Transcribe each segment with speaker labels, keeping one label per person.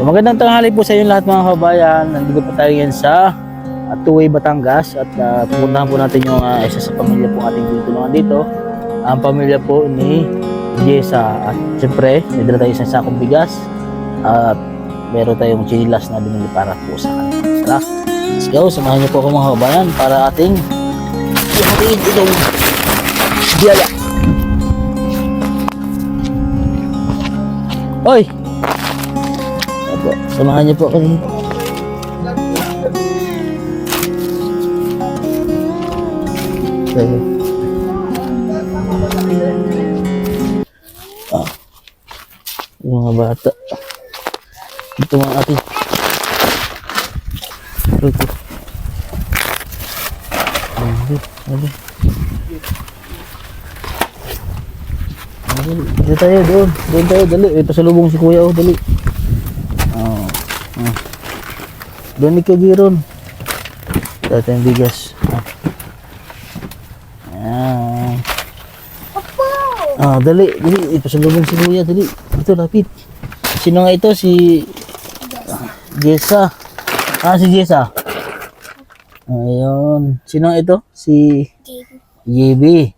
Speaker 1: magandang tanghali po sa inyo lahat mga kabayan. Nandito po tayo yan sa Tuway, Batangas at pupuntahan po natin yung isa sa pamilya po ating tinutulungan dito. Ang pamilya po ni Jessa at siyempre may dala tayo isang sakong bigas at meron tayong chinilas na binili para po sa kanila. Tara, let's go, samahan niyo po ako mga kabayan para ating ihatid itong biyaya. Hoy! Opo, samahan niyo po ako dito. Okay. Yung mga bata. Ito mga ating. Ito. Dito tayo, doon. Doon tayo, dali. Ito sa lubong si kuya, oh, dali. Doon ni Kajiron. Dito yung bigas. Dali, dali. Ito sa lubong si kuya, dali. Ito, lapit. Sino nga ito? Si Jessa. Si Jessa. Ayun. Sino nga ito? Si JB.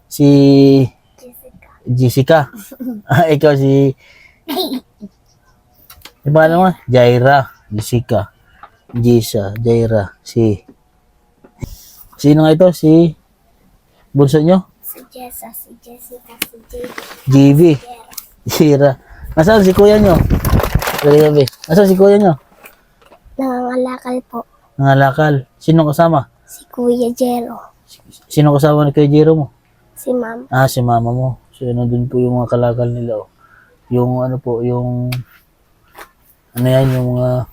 Speaker 1: Si Jessica. Ikaw si paano mo? Jaira. Jessica. Jessa. Jaira. Sino nga ito? Si bunso nyo?
Speaker 2: Si Jessa, si Jessica, si
Speaker 1: JB. Jaira. Nasaan si kuya nyo? Gabi. Nasaan si kuya nyo?
Speaker 2: Nangangalakal po.
Speaker 1: Nangalakal. Sino kasama?
Speaker 2: Si Kuya Jero.
Speaker 1: Sino kasama ni Kuya Jero mo?
Speaker 2: Si Ma'am.
Speaker 1: Si mama mo. So, nandun po yung mga kalakal nila. Oh. Yung ano po, yung ano yan, yung mga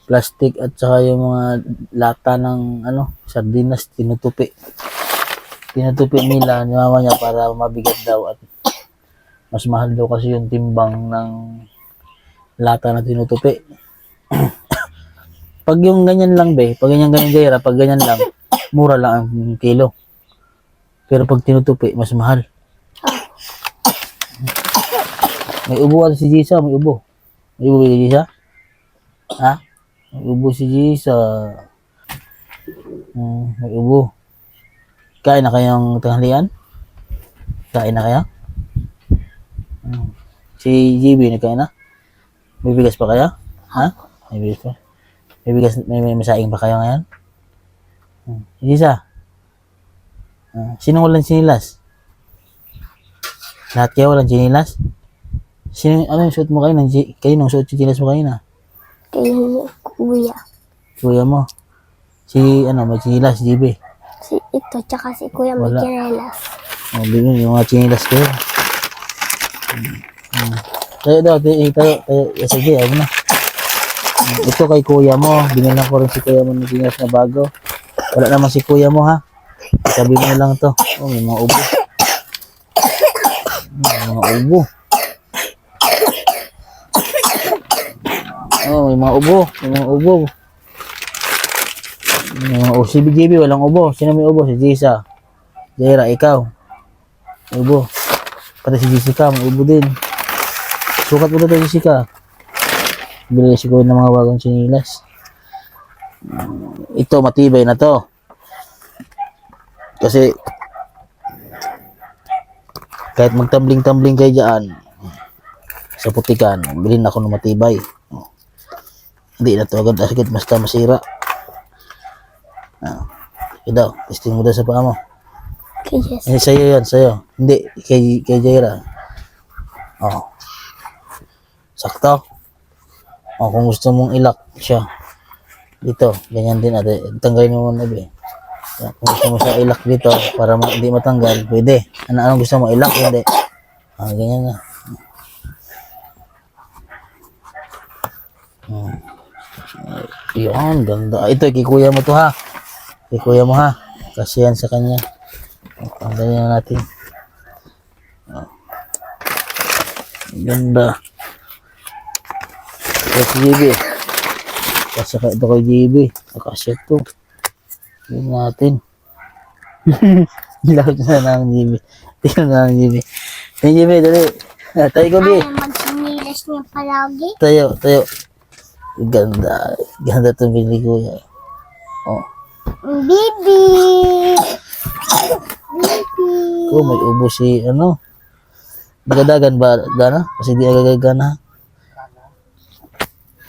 Speaker 1: plastic at saka yung mga lata ng sardinas, tinutupi. Tinutupi nila ni mama niya para mabigat daw at mas mahal daw kasi yung timbang ng lata na tinutupi. Pag yung ganyan lang pag ganyan Jaira, pag ganyan lang, mura lang ang kilo. Pero pag tinutupi, mas mahal. May ubo si Jessa, may ubo. May ubo si Jessa? May ubo si Jessa. May ubo. Kain na kayong tanghalian? Kain na kaya? Si JB, nagkain na? May bigas pa kaya? May bigas pa? May bigas, may masaing pa kayo ngayon? Si Jessa? Sino walang sinilas? Lahat kayo walang sinilas? Sino, ano yung suot mo kayo? Kayo nung suot yung sinilas mo kayo na?
Speaker 2: Kay Kuya.
Speaker 1: Kuya mo? Si, may sinilas, JB?
Speaker 2: Si ito, tsaka si Kuya may
Speaker 1: Wala.
Speaker 2: chinelas.
Speaker 1: Bigyan yung mga sinilas kayo. Tayo daw, tayo. Sige, ayun na. Ito kay kuya mo. Binilang ko rin si kuya mo ng sinilas na bago. Wala naman si kuya mo, ha? Sabi mo lang to. May mga ubo. May mga ubo. May mga ubo. May mga ubo. Si BJB walang ubo. Sino may ubo? Si Jessa. Jaira, ikaw. May ubo. Pati si Jessica, may ubo din. Sukat mo na tayo, Jessica. Bilay siguro ng mga bagong sinilas. Ito, matibay na to. Kasi kahit magtambling-tambling kayo dyan sa putikan, bilhin ako ng matibay. Hindi na to agad-agad basta masira. Ito, testing mo daw sa paa mo.
Speaker 2: Kay Jessa.
Speaker 1: Sa'yo yan, sa'yo. Hindi, kay Jaira. Sakto. Kung gusto mong ilak siya dito, ganyan din ate. Tanggalin mo muna kung gusto mo siya ilak dito para hindi matanggal, pwede. Anong gusto mo ilak? Hindi. Ganyan na. Yun, ganda. Ito, kay kuya mo to, ha? Kay kuya mo, ha? Kasi yan sa kanya. Tanggalin na natin. Ganda. Ito si JB. Kasi ito kay JB. Nakasya ito. Yun natin. Lahat na ng JB. Tingnan na ng JB. Hey JB, dali. Tayo ko, B.
Speaker 2: Ay, magsinilas kiss niya palagi.
Speaker 1: Tayo, tayo. Ganda. Ganda itong binili kuya. Oh.
Speaker 2: Bibi! Bibi!
Speaker 1: Oh, may ubo si ano. Dagadagan ba, Dana? Kasi di agagana.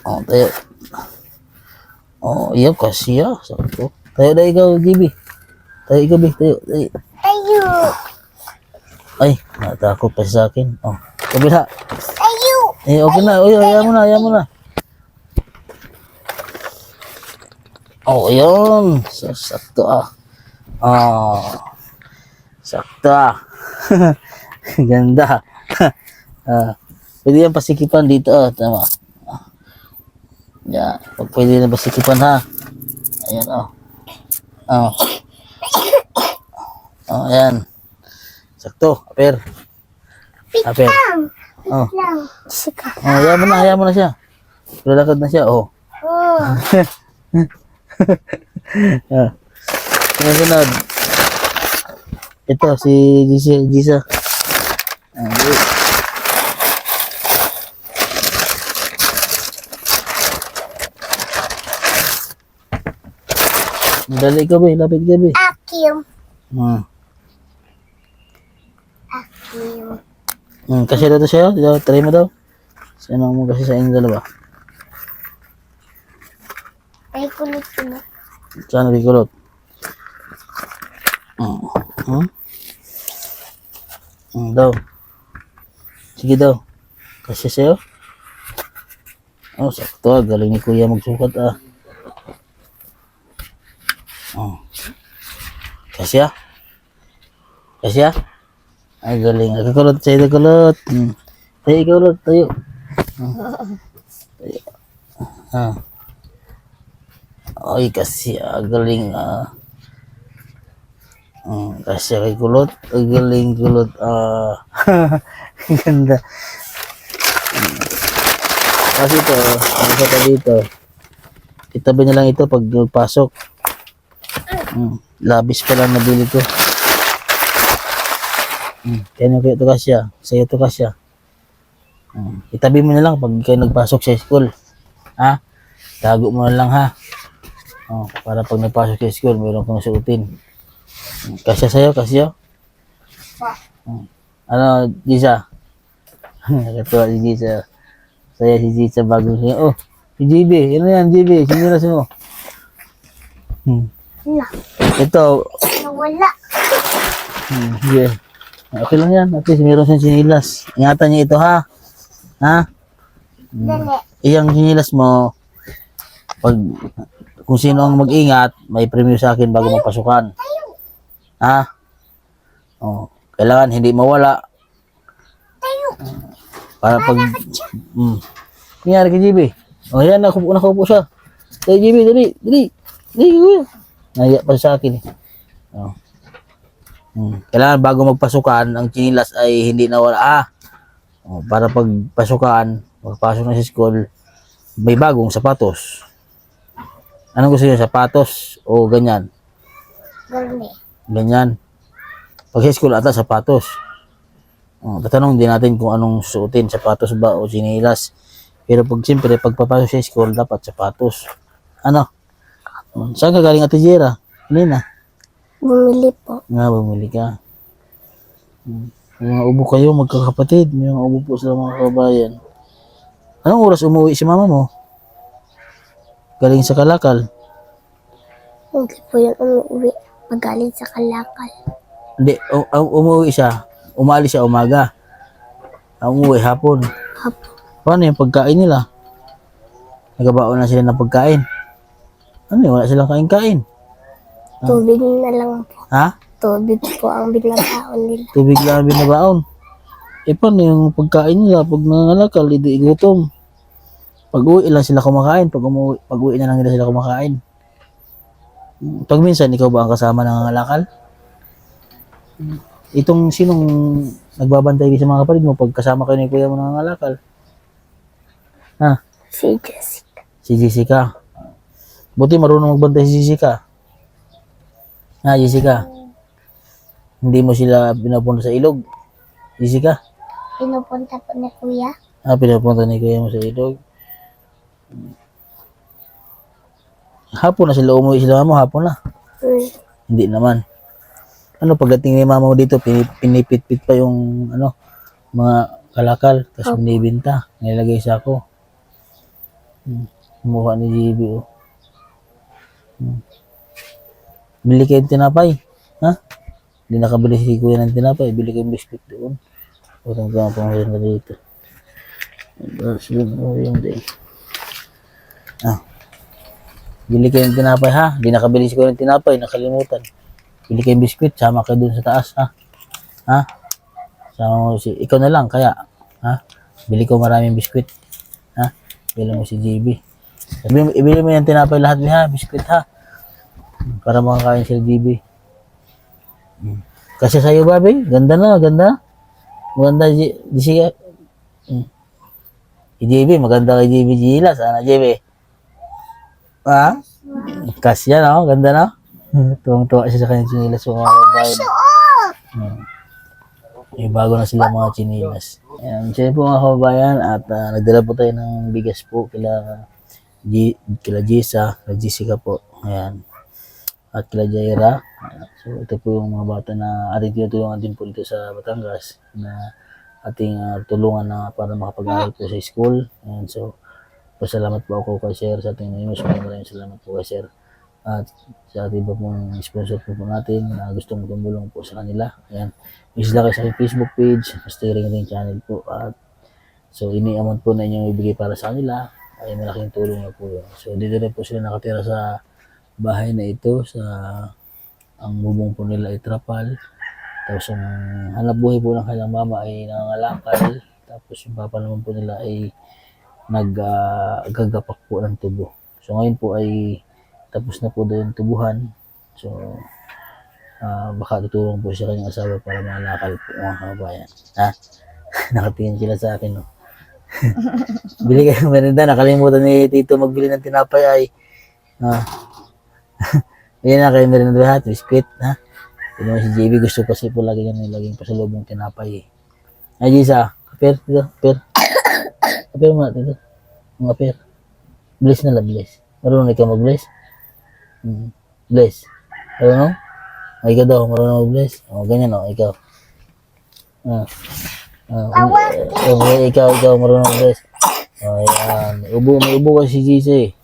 Speaker 1: Oh, tayo. Oh, iya kasi ya. Sakto. Tayo na ikaw, GB. Tayo ikaw, B. Tayo, tayo.
Speaker 2: Tayo!
Speaker 1: Ay, natakot pa siya sa akin. Oh, kabila.
Speaker 2: Tayo!
Speaker 1: Eh, okay na. Uy, ayaw mo na, ayaw mo na. Oh, yun. Sakto ah. Oh. Sakto ah. Ganda. Pwede yan pasikipan dito ah. Tama. Yan. Pag pwede na pasikipan ha. Ayan oh. Oh. Oh, ayan. Sakto. Aper. Aper. Oh.
Speaker 2: Lang. Sika.
Speaker 1: Oh, hayaan mo na siya. Lalakad na siya. Oh.
Speaker 2: Oh.
Speaker 1: Ah. Sunod. Ito si Jisa. Ah, wait. Dali ka ba? Lapit ka ba?
Speaker 2: Akim.
Speaker 1: Hmm.
Speaker 2: Akim.
Speaker 1: Kasi daw to sa'yo? Try mo daw. Sino mo kasi sa inyo dalawa?
Speaker 2: Ay, kulit ko na.
Speaker 1: Saan nabikulot? Daw. Sige daw. Kasi sa'yo? Oh, sakto. Galing ni kuya magsukat ah. Oh. Kasi ah? Kasi ah? Ay, galing. Nagkakulot sa'yo, nagkulot. Tayo, ikaw ulit. Tayo. Tayo. Ah. Ay, kasi galing ah. Kasi kay kulot. Galing kulot ah. Ganda. Kasi ito, ano pa dito? Itabi na lang ito pag pasok. Labis pa lang nabili ko. Kaya kayo ito kasya. Sa'yo ito kasya. Itabi mo na lang pag kayo nagpasok sa school. Ha? Tago mo na lang ha. Oh, para pag nagpasok sa school, mayroon kang suotin. Kasya sa'yo, kasya. Ano, Jisa? Nakatuwa si Jisa. Saya si Jisa bago siya. Oh, si JB. Ano yan, JB? Sinilas mo.
Speaker 2: Wala.
Speaker 1: Ito.
Speaker 2: Nawala.
Speaker 1: Yeah. Okay lang yan. At least meron siyang sinilas. Ingatan niya ito ha. Ha?
Speaker 2: Dali.
Speaker 1: Iyang sinilas mo, pag kung sino ang mag-ingat, may premyo sa akin bago magpasukan. Ha? Oh, kailangan hindi mawala. Para pag nangyari kay JB. Oh, yan, nakaupo siya. Kay JB, dali, dali. Dali, kuya. Naiya pa sa akin. Oh. Kailangan bago magpasukan, ang chinilas ay hindi nawala. Oh, para pag pasukan, pagpasok na sa school, may bagong sapatos. Anong gusto niyo, sapatos o ganyan?
Speaker 2: Gani.
Speaker 1: Ganyan. Pag sa school ata, sapatos. Oh, tatanong din natin kung anong suotin, sapatos ba o sinilas. Pero pag siyempre, pagpapasok sa school, dapat sapatos. Ano? Saan ka galing, Ate Jera? Kanina.
Speaker 2: Bumili po.
Speaker 1: Nga, bumili ka. May mga ubo kayo, magkakapatid. May mga ubo po sila mga kabayan. Anong oras umuwi si mama mo? Galing sa Kalakal.
Speaker 2: Hindi po yung umuwi. Magaling sa kalakal.
Speaker 1: Hindi, umuwi siya. Umalis siya umaga. Ang umuwi hapon.
Speaker 2: Apo.
Speaker 1: Paano yung pagkain nila? Nagabaon na sila ng pagkain. Ano yun? Wala silang kain-kain.
Speaker 2: Tubig na lang po.
Speaker 1: Ha?
Speaker 2: Tubig po ang binabaon nila.
Speaker 1: Tubig lang ang binabaon. Eh paano yung pagkain nila? Pag nangalakal, hindi gutom. Pag uwi lang sila kumakain. Pag uwi na lang nila sila kumakain. Pag minsan, ikaw ba ang kasama ng nangalakal? Itong sinong nagbabantay sa mga kapatid mo pag kasama kayo ni kuya mo nangangalakal? Ha?
Speaker 2: Si Jessica.
Speaker 1: Si Jessica. Buti marunong magbantay si Jessica. Ha, Jessica? Hindi mo sila pinapunta sa ilog? Jessica?
Speaker 2: Pinupunta po ni kuya.
Speaker 1: Pinapunta ni kuya mo sa ilog. Hapon na sila umuwi sila mo, hapon na.
Speaker 2: Hmm.
Speaker 1: Hindi naman. Ano, pagdating ni mama mo dito, pinipit-pit pa yung, ano, mga kalakal, tapos binibinta. Nilagay sa ako. Mukha ni JB, oh. Bili kayo ng tinapay. Ha? Hindi nakabili si kuya ng tinapay. Bili kayong biscuit doon. Utang ka pang na dito. Tapos yung day. Bili kayo ng tinapay, ha? Hindi nakabili si kuya ng tinapay. Nakalimutan. Bili kayong biscuit. Sama kayo doon sa taas, ha? Ha? Sama mo si... Ikaw na lang, kaya. Ha? Bili ko maraming biscuit. Ha? Bili mo si JB. Ibili mo yung tinapay lahat, ha? Biscuit, ha? Para makakain sila JB. Kasi sa'yo, babe, ganda na, ganda. Maganda, Jessica. Si JB, maganda kay JB Gila. Sana, JB. Ha? Kasya, no? Ganda, no? Tuwang-tuwa siya sa kanyang chinilas. Mga babae. May bago na sila mga chinilas. Ayan, siya po mga kababayan. At nagdala po tayo ng bigas po kila Jessa, kila Jessica po. Ayan. At kila Jaira. So, ito po yung mga bata na ating tinutulungan din po dito sa Batangas na ating tulungan na para makapag-aral po sa school. Ayan, so, pasalamat po ako kay Sir sa ating news. Maraming salamat po kay Sir. At sa ating iba pong sponsor po natin na gustong tumulong po sa kanila. Ayan. Visit lang kayo sa aking Facebook page, Steering Ring Channel po. At so, ini-amount po na inyong ibigay para sa kanila ay malaking tulong na po yun. So, dito na po sila nakatira sa bahay na ito sa ang bubong po nila ay trapal. Tapos ang hanap buhay po ng kanilang mama ay nangangalakal. Tapos yung papa naman po nila ay naggagapak po ng tubo. So ngayon po ay tapos na po doon tubuhan. So baka tutulong po siya kanyang asawa para mangalakal po mga kabayan. Ha? Nakatingin sila sa akin, no? Bili kayo ng merinda. Nakalimutan ni Tito magbili ng tinapay ay yan na kayo meron na lahat, biscuit, ha? Tignan mo si JB, gusto kasi po lagi yan, laging pasalubong tinapay, eh. Ay, Jisa, kapir, dito, kapir. Kapir mo natin dito. Mga kapir. Bless na lang, bless. Marunong ikaw mag-bless? Bless. Marunong? Ay, ikaw daw, marunong mag-bless? O, ganyan, o, ikaw. Ikaw, marunong mag-bless. O, yan. May ubo kasi si Jisa, eh.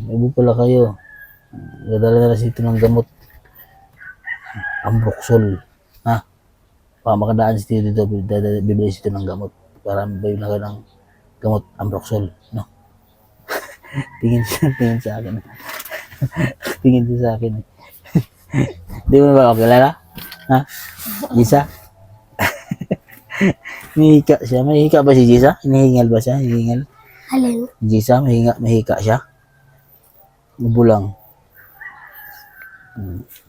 Speaker 1: Ubo pala kayo. Dadala na ito ng gamot. Ambroxol. Ha? Baka makadaan si Tito dito, bibili ito ng gamot. Para may na ng gamot, Ambroxol. No? tingin sa akin. Tingin siya sa akin. Di mo na ba ako kilala? Ha? Jisa? Mahika siya. Mahika ba si Jisa? Hinihingal ba siya? Hinihingal?
Speaker 2: Alin?
Speaker 1: Jisa, mahika siya? Ubo lang.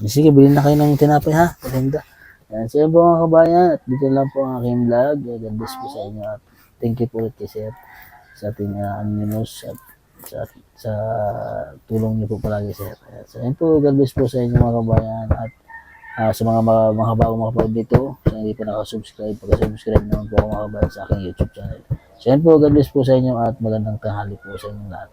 Speaker 1: Sige, bilhin na kayo ng tinapay, ha? Maganda. Yan, siya po mga kabayan. At dito lang po ang aking vlog. God bless po sa inyo. At thank you po ulit kay Sir sa ating anonymous at sa tulong niyo po palagi, Sir. So, yun po, God bless po sa inyo mga kabayan. At sa mga bagong mga kapatid dito, sa hindi pa nakasubscribe, pagka-subscribe naman po ako mga kabayan sa aking YouTube channel. So, yun po, God bless po sa inyo at magandang tanghali po sa inyong lahat.